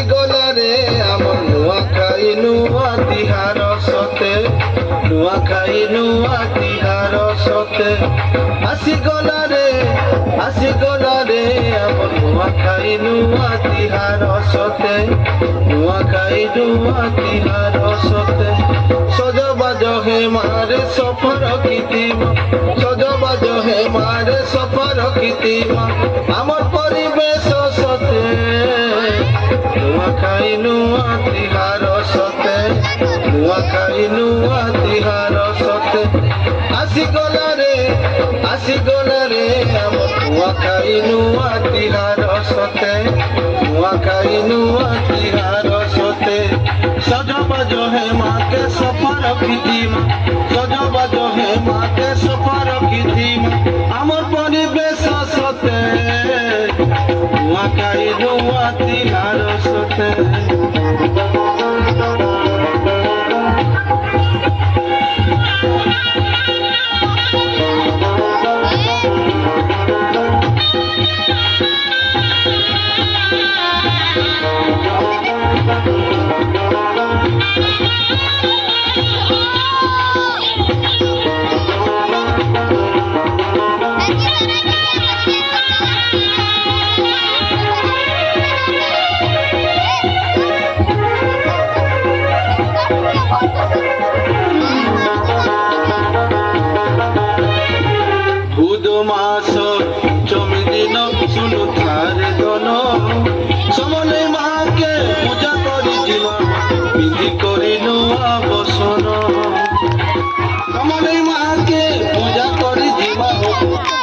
ଆସିଗଲାରେ ଆମ ନୂଆଖାଇ ନୂଆ ତିହାର ସତେ ନୂଆଖାଇ ନୂଆ ତିହାର ସତେ ଆସିଗଲାରେ ଆମ ନୂଆଖାଇ ନୂଆ ତିହାର ସତେ ନୂଆଖାଇ ନୂଆ ତିହାର ସତେ ସଜବାଜ ହେ ମାରେ ସଫର କିତିମା ସଜବାଜ ହେ ମାରେ ସଫର କିତିମା আমার পরিবেশ সতে নূয়াখাই নূয়া তিহার সতে নূয়াখাই নূয়া তিহার সতে আসিগলা রে আমার নূয়াখাই নূয়া তিহার সতে নূয়াখাই নূয়া তিহার সতে সজবাজ হে মাকে সফর কিতিমা সজবাজ হে মাকে সফর কিতিমা আমার পরিবেশ সতে নূয়াখাই নূয়া তিহার সতে মাস চমি দিন শুনু থারে গণ সমলে মাকে পূজা করি জীবন বিধি করি নূয়া বসন সমলে মাকে পূজা করি জীবন